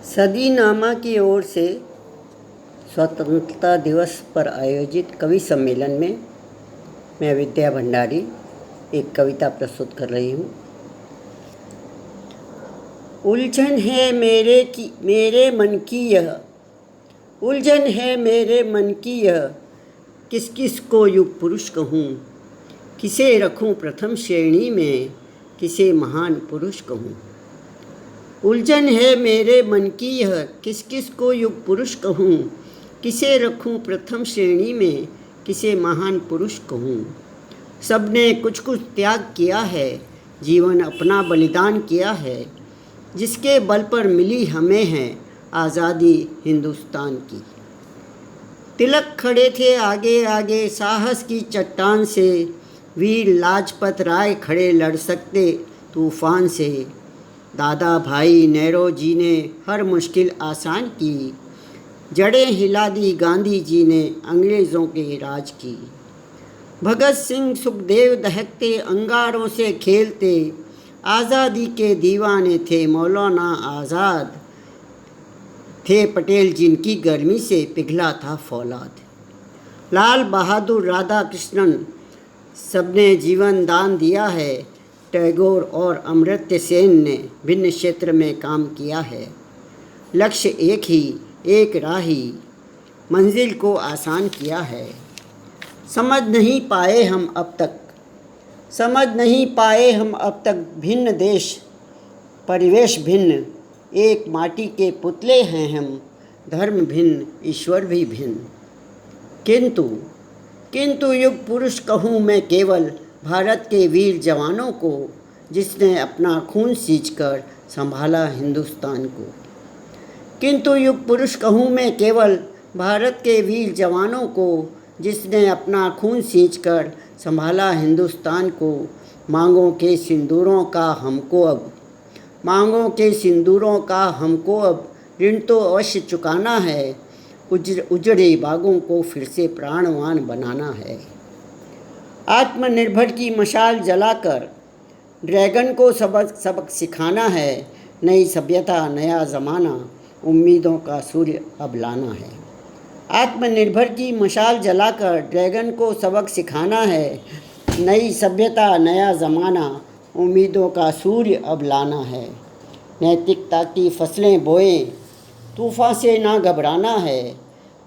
सदीनामा की ओर से स्वतंत्रता दिवस पर आयोजित कवि सम्मेलन में मैं विद्या भंडारी एक कविता प्रस्तुत कर रही हूँ। उलझन है मेरे मन की यह, उलझन है मेरे मन की यह, किस किस को युग पुरुष कहूँ, किसे रखूँ प्रथम श्रेणी में, किसे महान पुरुष कहूँ। उलझन है मेरे मन की यह, किस किस को युग पुरुष कहूँ, किसे रखूँ प्रथम श्रेणी में, किसे महान पुरुष कहूँ। सबने कुछ कुछ त्याग किया है, जीवन अपना बलिदान किया है, जिसके बल पर मिली हमें है आज़ादी हिंदुस्तान की। तिलक खड़े थे आगे आगे साहस की चट्टान से, वीर लाजपत राय खड़े लड़ सकते तूफान से। दादा भाई नेहरू जी ने हर मुश्किल आसान की, जड़ें हिला दी गांधी जी ने अंग्रेज़ों के राज की। भगत सिंह सुखदेव दहकते अंगारों से खेलते, आज़ादी के दीवाने थे मौलाना आज़ाद, थे पटेल जिनकी गर्मी से पिघला था फौलाद। लाल बहादुर राधा कृष्णन सबने जीवन दान दिया है, टैगोर और अमर्त्य सेन ने भिन्न क्षेत्र में काम किया है। लक्ष्य एक ही एक राही, मंजिल को आसान किया है। समझ नहीं पाए हम अब तक भिन्न देश परिवेश भिन्न, एक माटी के पुतले हैं हम, धर्म भिन्न ईश्वर भी भिन्न। किंतु युग पुरुष कहूँ मैं केवल भारत के वीर जवानों को, जिसने अपना खून सींचकर संभाला हिंदुस्तान को। किंतु युग पुरुष कहूँ मैं केवल भारत के वीर जवानों को, जिसने अपना खून सींचकर संभाला हिंदुस्तान को। मांगों के सिंदूरों का हमको अब ऋण तो अवश्य चुकाना है, उजड़े बागों को फिर से प्राणवान बनाना है। आत्मनिर्भर की मशाल जलाकर ड्रैगन को सबक सिखाना है, नई सभ्यता नया ज़माना, उम्मीदों का सूर्य अब लाना है। आत्मनिर्भर की मशाल जलाकर ड्रैगन को सबक सिखाना है, नई सभ्यता नया ज़माना, उम्मीदों का सूर्य अब लाना है। नैतिकता की फसलें बोएं तूफ़ान से ना घबराना है,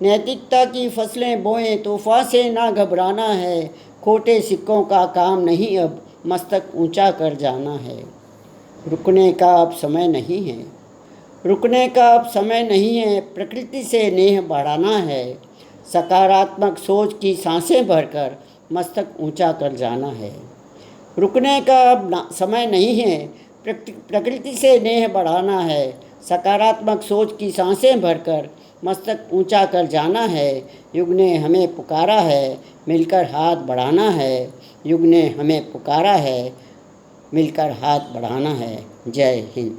नैतिकता की फसलें बोएं तूफ़ान से ना घबराना है। खोटे सिक्कों का काम नहीं अब मस्तक ऊंचा कर जाना है। रुकने का अब समय नहीं है, प्रकृति से नेह बढ़ाना है। सकारात्मक सोच की सांसें भरकर मस्तक ऊंचा कर जाना है। रुकने का अब समय नहीं है, प्रकृति से नेह बढ़ाना है। सकारात्मक सोच की सांसें भरकर मस्तक ऊंचा कर जाना है। युग ने हमें पुकारा है, मिलकर हाथ बढ़ाना है। युग ने हमें पुकारा है, मिलकर हाथ बढ़ाना है। जय हिंद।